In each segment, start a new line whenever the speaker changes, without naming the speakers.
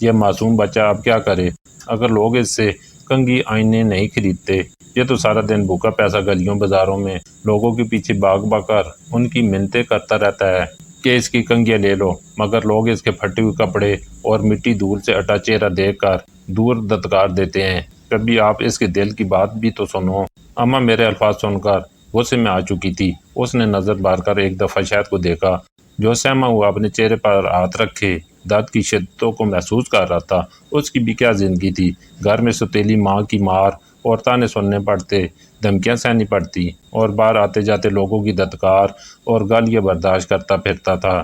یہ معصوم بچہ اب کیا کرے؟ اگر لوگ اس سے کنگھی آئینے نہیں خریدتے، یہ تو سارا دن بھوکا پیسہ گلیوں بازاروں میں لوگوں کے پیچھے بھاگ کر ان کی منتیں کرتا رہتا ہے کہ اس کی کنگھیاں لے لو، مگر لوگ اس کے پھٹے ہوئے کپڑے اور مٹی دھول سے اٹا چہرہ دیکھ کر دور دتکار دیتے ہیں۔ کبھی آپ اس کے دل کی بات بھی تو سنو۔ اماں میرے الفاظ سن کر غصے میں آ چکی تھی۔ اس نے نظر مار کر ایک دفعہ شہد کو دیکھا، جو سہما ہوا اپنے چہرے پر ہاتھ رکھے درد کی شدتوں کو محسوس کر رہا تھا۔ اس کی بھی کیا زندگی تھی، گھر میں ستیلی ماں کی مار اور تانے سننے پڑتے، دھمکیاں سہنی پڑتی، اور باہر آتے جاتے لوگوں کی دھتکار اور گالیاں برداشت کرتا پھرتا تھا۔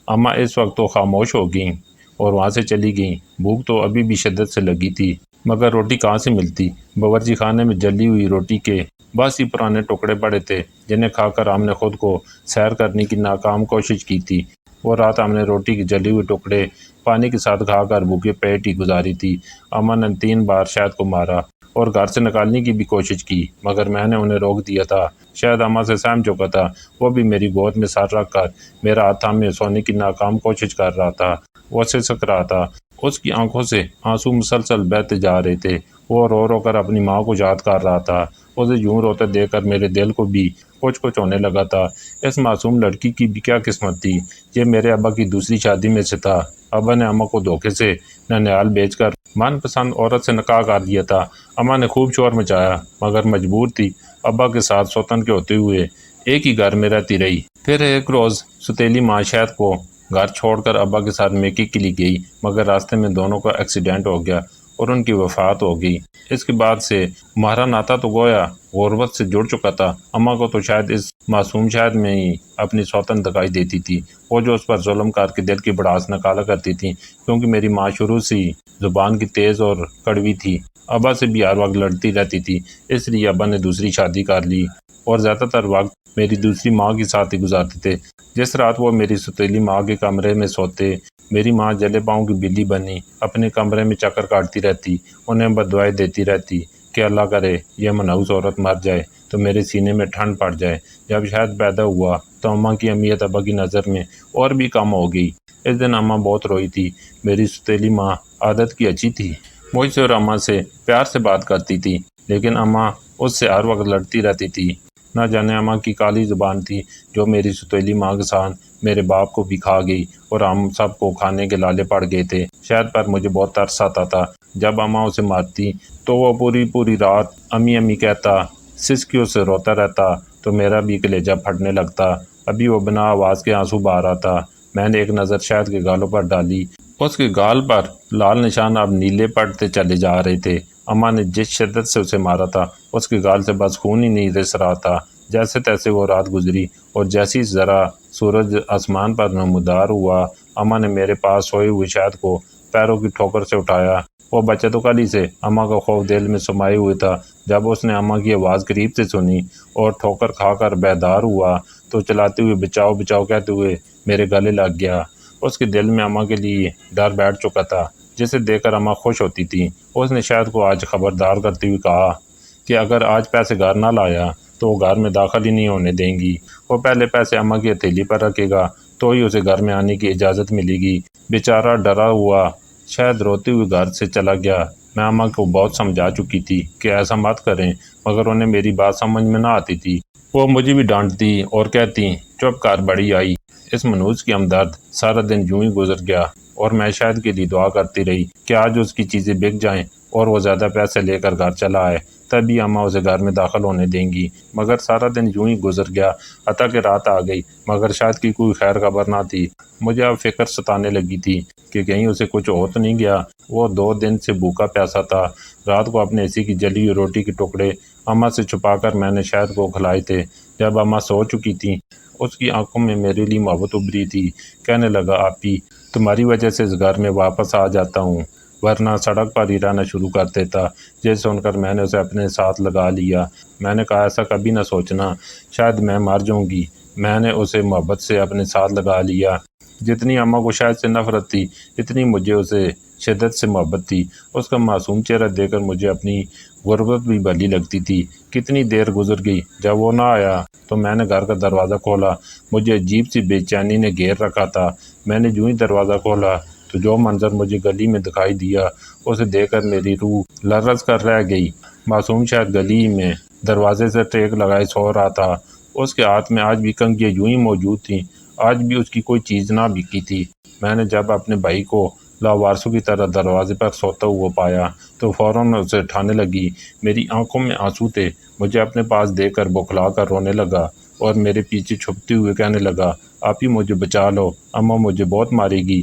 اماں اس وقت تو خاموش ہو گئیں اور وہاں سے چلی گئیں۔ بھوک تو ابھی بھی شدت سے لگی تھی، مگر روٹی کہاں سے ملتی؟ باورچی خانے میں جلی ہوئی روٹی کے باسی پرانے ٹکڑے پڑے تھے، جنہیں کھا کر ہم نے خود کو سیر کرنے کی ناکام کوشش کی تھی۔ وہ رات ہم نے روٹی کے جلی ہوئے ٹکڑے پانی کے ساتھ کھا کر بھوکے پیٹ ہی گزاری تھی۔ اماں نے 3 بار شہد کو مارا اور گھر سے نکالنے کی بھی کوشش کی، مگر میں نے انہیں روک دیا تھا۔ شہد اماں سے سہم چکا تھا، وہ بھی میری گود میں سر رکھ کر میرا ہاتھ تھامے سونے کی ناکام کوشش کر رہا تھا۔ وہ سسک رہا تھا، اس کی آنکھوں سے آنسو مسلسل بہتے جا رہے تھے۔ وہ رو رو کر اپنی ماں کو یاد کر رہا تھا۔ اسے یوں روتے دیکھ کر میرے دل کو بھی کچھ ہونے لگا تھا۔ اس معصوم لڑکی کی بھی کیا قسمت تھی، یہ میرے ابا کی دوسری شادی میں سے تھا۔ ابا نے اماں کو دھوکے سے ننیال بیچ کر من پسند عورت سے نکاح کر دیا تھا۔ اماں نے خوب شور مچایا، مگر مجبور تھی، ابا کے ساتھ سوتن کے ہوتے ہوئے ایک ہی گھر میں رہتی رہی۔ پھر ایک روز ستیلی ماں شہد کو گھر چھوڑ کر ابا کے ساتھ میکے کے لیے گئی، مگر راستے میں دونوں کا ایکسیڈنٹ ہو گیا اور ان کی وفات ہو گئی۔ اس کے بعد سے ہمارا ناتا تو گویا غربت سے جڑ چکا تھا۔ اماں کو تو شاید اس معصوم شہد میں ہی اپنی سوتن دکھائی دیتی تھی، وہ جو اس پر ظلم کر کے دل کی بڑاس نکالا کرتی تھی، کیونکہ میری ماں شروع سے ہی زبان کی تیز اور کڑوی تھی، ابا سے بھی ہر وقت لڑتی رہتی تھی۔ اس لیے ابا نے دوسری شادی کر لی اور زیادہ تر وقت میری دوسری ماں کے ساتھ ہی گزارتے تھے۔ جس رات وہ میری ستیلی ماں کے کمرے میں سوتے، میری ماں جلے پاؤں کی بلی بنی اپنے کمرے میں چکر کاٹتی رہتی، انہیں بددعائیں دیتی رہتی کہ اللہ کرے یہ منحوس عورت مر جائے تو میرے سینے میں ٹھنڈ پڑ جائے۔ جب شہد پیدا ہوا تو اماں کی اہمیت ابا کی نظر میں اور بھی کم ہو گئی۔ اس دن اماں بہت روئی تھی۔ میری ستیلی ماں عادت کی اچھی تھی، مجھ سے اور اماں سے پیار سے بات کرتی تھی، لیکن اماں اس سے ہر وقت لڑتی رہتی تھی۔ نہ جانے اماں کی کالی زبان تھی جو میری ستیلی ماں کے ساتھ میرے باپ کو بھی کھا گئی اور ہم سب کو کھانے کے لالے پڑ گئے تھے۔ شہد پر مجھے بہت ترس آتا تھا۔ جب اماں اسے مارتی تو وہ پوری رات امی امی کہتا، سسکیوں سے روتا رہتا تو میرا بھی کلیجہ پھٹنے لگتا۔ ابھی وہ بنا آواز کے آنسو بہا رہا تھا۔ میں نے ایک نظر شہد کے گالوں پر ڈالی، اس کے گال پر لال نشان اب نیلے پڑتے چلے جا رہے تھے۔ اماں نے جس شدت سے اسے مارا تھا، اس کے گال سے بس خون ہی نہیں رس رہا تھا۔ جیسے تیسے وہ رات گزری اور جیسی ذرا سورج آسمان پر نمودار ہوا، اماں نے میرے پاس سوئے ہوئے شہد کو پیروں کی ٹھوکر سے اٹھایا۔ وہ بچہ تو کلی سے اماں کا خوف دل میں سمائے ہوئے تھا۔ جب اس نے اماں کی آواز قریب سے سنی اور ٹھوکر کھا کر بیدار ہوا تو چلاتے ہوئے بچاؤ بچاؤ کہتے ہوئے میرے گلے لگ گیا۔ اس کے دل میں اماں کے لیے ڈر بیٹھ چکا تھا، جسے دیکھ کر اماں خوش ہوتی تھی۔ اس نے شہد کو آج خبردار کرتے ہوئے کہا کہ اگر آج پیسے گھر نہ لایا تو وہ گھر میں داخل ہی نہیں ہونے دیں گی۔ وہ پہلے پیسے اماں کی ہتھیلی پر رکھے گا تو ہی اسے گھر میں آنے کی اجازت ملے گی۔ بیچارہ ڈرا ہوا شہد روتے ہوئے گھر سے چلا گیا۔ میں اماں کو بہت سمجھا چکی تھی کہ ایسا مت کریں، مگر انہیں میری بات سمجھ میں نہ آتی تھی۔ وہ مجھے بھی ڈانٹتی اور کہتی، چپ کر بڑی آئی۔ اس منحوس کی ہمدرد سارا دن یوں ہی گزر گیا اور میں شہد کے لیے دعا کرتی رہی کہ آج اس کی چیزیں بک جائیں اور وہ زیادہ پیسے لے کر گھر چلا آئے، تبھی اماں اسے گھر میں داخل ہونے دیں گی۔ مگر سارا دن یوں ہی گزر گیا، حتیٰ کہ رات آ گئی، مگر شاید کی کوئی خیر خبر نہ تھی۔ مجھے اب فکر ستانے لگی تھی کہ کہیں اسے کچھ ہو تو نہیں گیا۔ وہ 2 دن سے بھوکا پیاسا تھا۔ رات کو اپنے حصے کی جلی ہوئی روٹی کے ٹکڑے اماں سے چھپا کر میں نے شہد کو کھلائے تھے۔ جب اماں سو چکی تھیں، اس کی آنکھوں میں میرے لیے محبت ابھری تھی۔ کہنے لگا، آپی، تمہاری وجہ سے اس گھر میں واپس آ جاتا ہوں، ورنہ سڑک پر ہی رہنا شروع کر دیتا۔ یہ سن کر میں نے اسے اپنے ساتھ لگا لیا۔ میں نے کہا، ایسا کبھی نہ سوچنا، شاید میں مر جاؤں گی۔ میں نے اسے محبت سے اپنے ساتھ لگا لیا۔ جتنی اماں کو شاید سے نفرت تھی، اتنی مجھے اسے شدت سے محبت تھی۔ اس کا معصوم چہرہ دیکھ کر مجھے اپنی غربت بھی بھلی لگتی تھی۔ کتنی دیر گزر گئی، جب وہ نہ آیا تو میں نے گھر کا دروازہ کھولا۔ مجھے عجیب سی بے چینی نے گھیر رکھا تھا۔ میں نے یوں ہی دروازہ کھولا تو جو منظر مجھے گلی میں دکھائی دیا اسے دیکھ کر میری روح لرز کر رہ گئی۔ معصوم شاید گلی میں دروازے سے ٹیک لگائے سو رہا تھا۔ اس کے ہاتھ میں آج بھی کنگھیاں یوں ہی موجود تھیں، آج بھی اس کی کوئی چیز نہ بکی تھی۔ میں نے جب اپنے بھائی کو لاوارثوں کی طرح دروازے پر سوتا ہوا پایا تو فوراً اسے اٹھانے لگی۔ میری آنکھوں میں آنسو تھے۔ مجھے اپنے پاس دیکھ کر بوکھلا کر رونے لگا اور میرے پیچھے چھپتے ہوئے کہنے لگا، آپ ہی مجھے بچا لو، اماں مجھے بہت مارے گی۔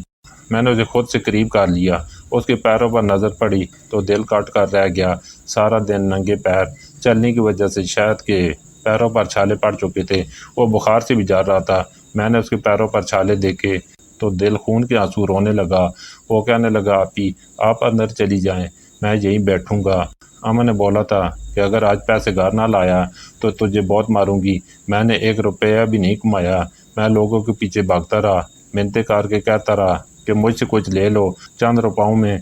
میں نے اسے خود سے قریب کر لیا، اس کے پیروں پر نظر پڑی تو دل کٹ کر رہ گیا۔ سارا دن ننگے پیر چلنے کی وجہ سے شاید کے پیروں پر چھالے پڑ چکے تھے، وہ بخار سے بھی جار رہا تھا۔ میں نے اس کے پیروں پر چھالے دیکھے تو دل خون کے آنسو رونے لگا۔ وہ کہنے لگا، آپی آپ اندر چلی جائیں، میں یہیں بیٹھوں گا۔ اماں نے بولا تھا کہ اگر آج پیسے گھر نہ لایا تو تجھے بہت ماروں گی۔ میں نے 1 روپیہ بھی نہیں کمایا۔ میں لوگوں کے پیچھے بھاگتا رہا، منتیں کر کے کہتا رہا کہ مجھ سے کچھ لے لو چند روپاؤں میں،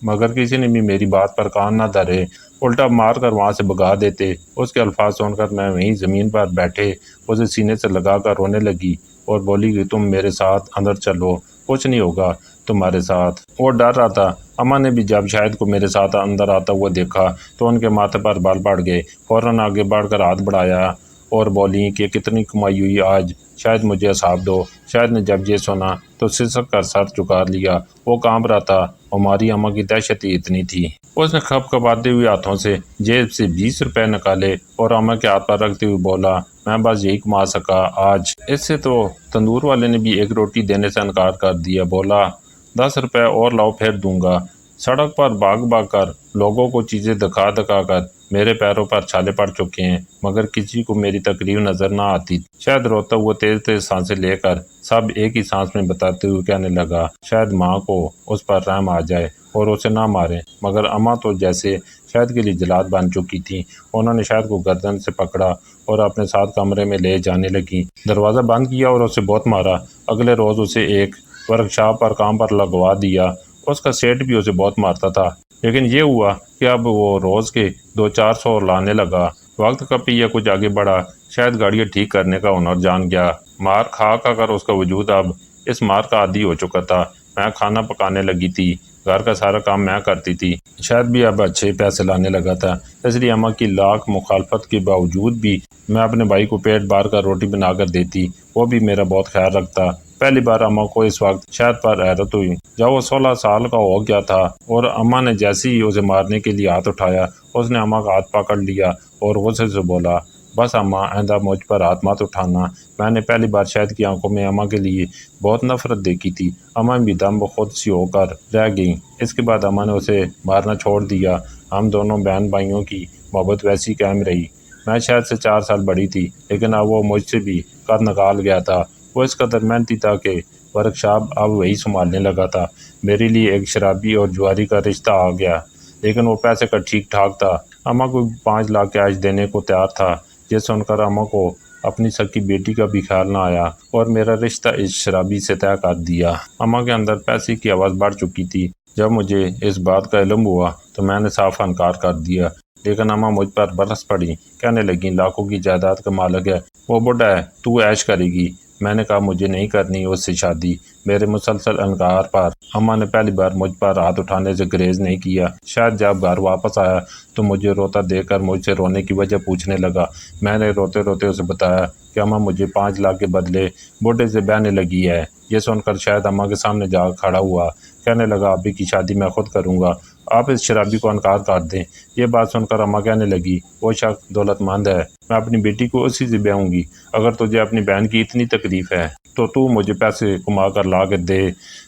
مگر کسی نے بھی میری بات پر کان نہ دھرے، الٹا مار کر وہاں سے بھگا دیتے۔ اس کے الفاظ سن کر میں وہیں زمین پر بیٹھے اسے سینے سے لگا کر رونے لگی اور بولی کہ تم میرے ساتھ اندر چلو، کچھ نہیں ہوگا تمہارے ساتھ۔ وہ ڈر رہا تھا۔ اماں نے بھی جب شاہد کو میرے ساتھ اندر آتا ہوا دیکھا تو ان کے ماتھے پر بال پڑ گئے، فوراً آگے بڑھ کر ہاتھ بڑھایا اور بولی کہ کتنی کمائی ہوئی آج، شاید مجھے حساب دو۔ شاہد نے جب یہ سنا تو سسک کر سر جھکا لیا، وہ کانپ رہا تھا۔ ہماری اماں کی دہشت ہی اتنی تھی۔ اس نے کھپ کھپاتے ہوئے ہاتھوں سے جیب سے 20 روپے نکالے اور اماں کے ہاتھ پر رکھتے ہوئے بولا، میں بس یہی کما سکا آج۔ اس سے تو تندور والے نے بھی 1 روٹی دینے سے انکار کر دیا، بولا 10 روپے اور لاؤ پھر دوں گا۔ سڑک پر بھاگ بھاگ کر لوگوں کو چیزیں دکھا دکھا کر میرے پیروں پر چھالے پڑ چکے ہیں، مگر کسی کو میری تکلیف نظر نہ آتی۔ شاید روتا ہوا تیز تیز سانسیں لے کر سب ایک ہی سانس میں بتاتے ہوئے کہنے لگا، شاید ماں کو اس پر رحم آ جائے اور اسے نہ مارے۔ مگر اماں تو جیسے شاید کے لیے جلاد بن چکی تھیں۔ انہوں نے شاید کو گردن سے پکڑا اور اپنے ساتھ کمرے میں لے جانے لگیں، دروازہ بند کیا اور اسے بہت مارا۔ اگلے روز اسے ایک ورکشاپ پر کام پر لگوا دیا۔ اس کا سیٹ بھی اسے بہت مارتا تھا، لیکن یہ ہوا کہ اب وہ روز کے 200-400 لانے لگا۔ وقت کا پہیہ کچھ آگے بڑھا، شاید گاڑیاں ٹھیک کرنے کا ہنر جان گیا۔ مار کھا کر اس کا وجود اب اس مار کا عادی ہو چکا تھا۔ میں کھانا پکانے لگی تھی، گھر کا سارا کام میں کرتی تھی۔ شاید بھی اب اچھے پیسے لانے لگا تھا، اس لیے اماں کی لاکھ مخالفت کے باوجود بھی میں اپنے بھائی کو پیٹ بھر کر روٹی بنا کر دیتی، وہ بھی میرا بہت خیال رکھتا۔ پہلی بار اماں کو اس وقت شاید پر حیرت ہوئی جب وہ 16 سال کا ہو گیا تھا، اور اماں نے جیسے ہی اسے مارنے کے لیے ہاتھ اٹھایا، اس نے اماں کا ہاتھ پکڑ لیا اور غصے سے بولا، بس اماں آئندہ مجھ پر ہاتھ مت اٹھانا۔ میں نے پہلی بار شاید کی آنکھوں میں اماں کے لیے بہت نفرت دیکھی تھی۔ اماں بھی دم بخود سی ہو کر رہ گئیں۔ اس کے بعد اماں نے اسے مارنا چھوڑ دیا۔ ہم دونوں بہن بھائیوں کی محبت ویسی قائم رہی۔ میں شاید سے 4 سال بڑی تھی، لیکن اب وہ مجھ سے بھی قد نکال گیا تھا۔ وہ اس قدر محنتی تھا کہ ورکشاپ اب وہی سنبھالنے لگا تھا۔ میرے لیے ایک شرابی اور جواری کا رشتہ آ گیا، لیکن وہ پیسے کا ٹھیک ٹھاک تھا۔ اماں کو 5 لاکھ کیش دینے کو تیار تھا۔ یہ سن کر اماں کو اپنی سکی بیٹی کا بھی خیال نہ آیا اور میرا رشتہ اس شرابی سے طے کر دیا۔ اماں کے اندر پیسے کی آواز بڑھ چکی تھی۔ جب مجھے اس بات کا علم ہوا تو میں نے صاف انکار کر دیا، لیکن اماں مجھ پر برس پڑی، کہنے لگیں، لاکھوں کی جائیداد کا مالک ہے، وہ بڈھا ہے، تو عیش کرے گی۔ میں نے کہا مجھے نہیں کرنی اس سے شادی۔ میرے مسلسل انکار پر اماں نے پہلی بار مجھ پر ہاتھ اٹھانے سے گریز نہیں کیا۔ شاید جب گھر واپس آیا تو مجھے روتا دیکھ کر مجھ سے رونے کی وجہ پوچھنے لگا۔ میں نے روتے روتے اسے بتایا کہ اماں مجھے 5 لاکھ کے بدلے بڈھے سے بہنے لگی ہے۔ یہ سن کر شاید اماں کے سامنے جا کھڑا ہوا، کہنے لگا، ابھی کی شادی میں خود کروں گا، آپ اس شرابی کو انکار کر دیں۔ یہ بات سن کر اماں کہنے لگی، وہ شخص دولت مند ہے، میں اپنی بیٹی کو اسی سے بیاہوں گی۔ اگر تجھے اپنی بہن کی اتنی تکلیف ہے تو مجھے پیسے کما کر لا کے دے،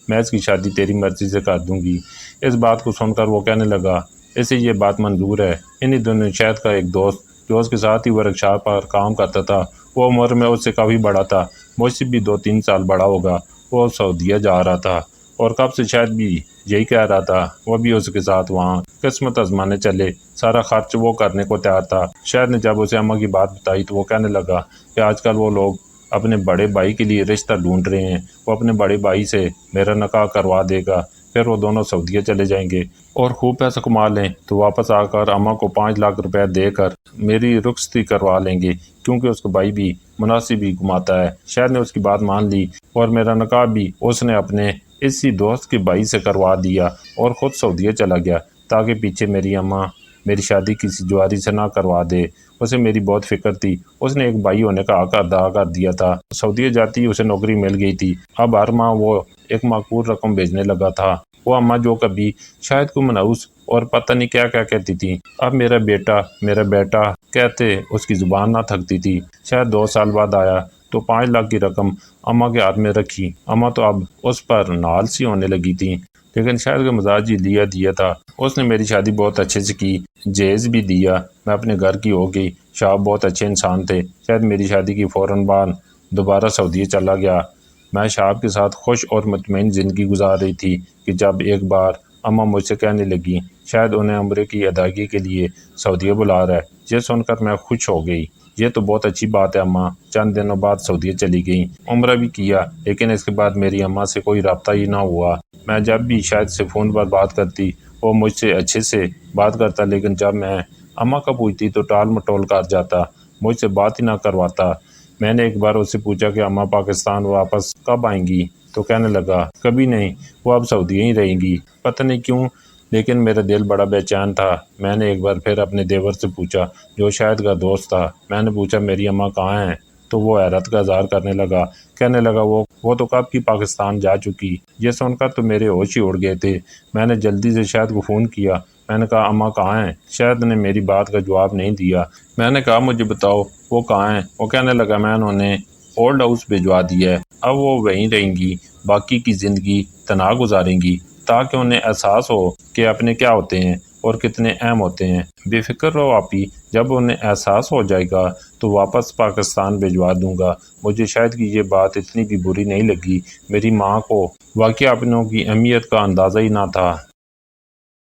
میں اس کی شادی تیری مرضی سے کر دوں گی۔ اس بات کو سن کر وہ کہنے لگا، اسے یہ بات منظور ہے۔ انہی دنوں شاید کا ایک دوست جو اس کے ساتھ ہی ورکشاپ پر کام کرتا تھا، وہ عمر میں اس سے کافی بڑا تھا، مجھ سے بھی 2-3 سال بڑا ہوگا۔ وہ سعودیہ جا رہا تھا اور کب سے شاید بھی یہی کہہ رہا تھا، وہ بھی اس کے ساتھ وہاں قسمت آزمانے چلے، سارا خرچ وہ کرنے کو تیار تھا۔ شاید نے جب اسے اماں کی بات بتائی تو وہ کہنے لگا کہ آج کل وہ لوگ اپنے بڑے بھائی کے لیے رشتہ ڈھونڈ رہے ہیں، وہ اپنے بڑے بھائی سے میرا نکاح کروا دے گا، پھر وہ دونوں سعودیہ چلے جائیں گے اور خوب پیسہ کما لیں تو واپس آ کر اماں کو 5 لاکھ روپے دے کر میری رخصتی کروا لیں گے، کیونکہ اس کا بھائی بھی مناسب ہی کماتا ہے۔ شاید نے اس کی بات مان لی اور میرا نکاح بھی اس نے اپنے اسی دوست کے بھائی سے کروا دیا اور خود سعودیہ چلا گیا تاکہ پیچھے میری اماں میری شادی کسی جواری سے نہ کروا دے۔ اسے میری بہت فکر تھی۔ اس نے ایک بھائی ہونے کا حق ادا کر دیا تھا۔ سعودیہ جاتی اسے نوکری مل گئی تھی۔ اب ہر ماہ وہ ایک معقول رقم بھیجنے لگا تھا۔ وہ اماں جو کبھی شاید کو منحوس اور پتہ نہیں کیا کیا کہتی تھی، اب میرا بیٹا کہتے اس کی زبان نہ تھکتی تھی۔ شاید 2 سال بعد آیا تو 5 لاکھ کی رقم اماں کے ہاتھ میں رکھی۔ اماں تو اب اس پر نال سی ہونے لگی تھی، لیکن شاید کا مزاج ہی دیا تھا۔ اس نے میری شادی بہت اچھے سے کی، جہیز بھی دیا۔ میں اپنے گھر کی ہو گئی۔ شاہ بہت اچھے انسان تھے۔ شاید میری شادی کی فوراً بعد دوبارہ سعودیہ چلا گیا۔ میں شہاب کے ساتھ خوش اور مطمئن زندگی گزار رہی تھی کہ جب ایک بار اماں مجھ سے کہنے لگی شاید انہیں عمرے کی ادائیگی کے لیے سعودیہ بلا رہا ہے۔ یہ سن کر میں خوش ہو گئی۔ یہ تو بہت اچھی بات ہے۔ اماں چند دنوں بعد سعودیہ چلی گئیں، عمرہ بھی کیا، لیکن اس کے بعد میری اماں سے کوئی رابطہ ہی نہ ہوا۔ میں جب بھی شاید سے فون پر بات کرتی وہ مجھ سے اچھے سے بات کرتا، لیکن جب میں اماں کا پوچھتی تو ٹال مٹول کر جاتا، مجھ سے بات ہی نہ کرواتا۔ میں نے ایک بار اس سے پوچھا کہ اماں پاکستان واپس کب آئیں گی تو کہنے لگا کبھی نہیں، وہ اب سعودیہ ہی رہیں گی۔ پتہ نہیں کیوں لیکن میرا دل بڑا بے چین تھا۔ میں نے ایک بار پھر اپنے دیور سے پوچھا جو شاید کا دوست تھا۔ میں نے پوچھا میری اماں کہاں ہیں تو وہ حیرت کا اظہار کرنے لگا، کہنے لگا وہ تو کب کی پاکستان جا چکی۔ یہ سن کر تو میرے ہوش ہی اڑ گئے تھے۔ میں نے جلدی سے شاید کو فون کیا۔ میں نے کہا اماں کہاں ہیں؟ شاید نے میری بات کا جواب نہیں دیا۔ میں نے کہا مجھے بتاؤ وہ کہاں ہیں؟ وہ کہنے لگا میں نے انہیں اولڈ ہاؤس بھجوا دیا ہے، اب وہ وہیں رہیں گی، باقی کی زندگی تنہا گزاریں گی تاکہ انہیں احساس ہو کہ اپنے کیا ہوتے ہیں اور کتنے اہم ہوتے ہیں۔ بے فکر رہو آپی، جب انہیں احساس ہو جائے گا تو واپس پاکستان بھجوا دوں گا۔ مجھے شاید کی یہ بات اتنی بھی بری نہیں لگی۔ میری ماں کو واقعہ اپنوں کی اہمیت کا اندازہ ہی نہ تھا۔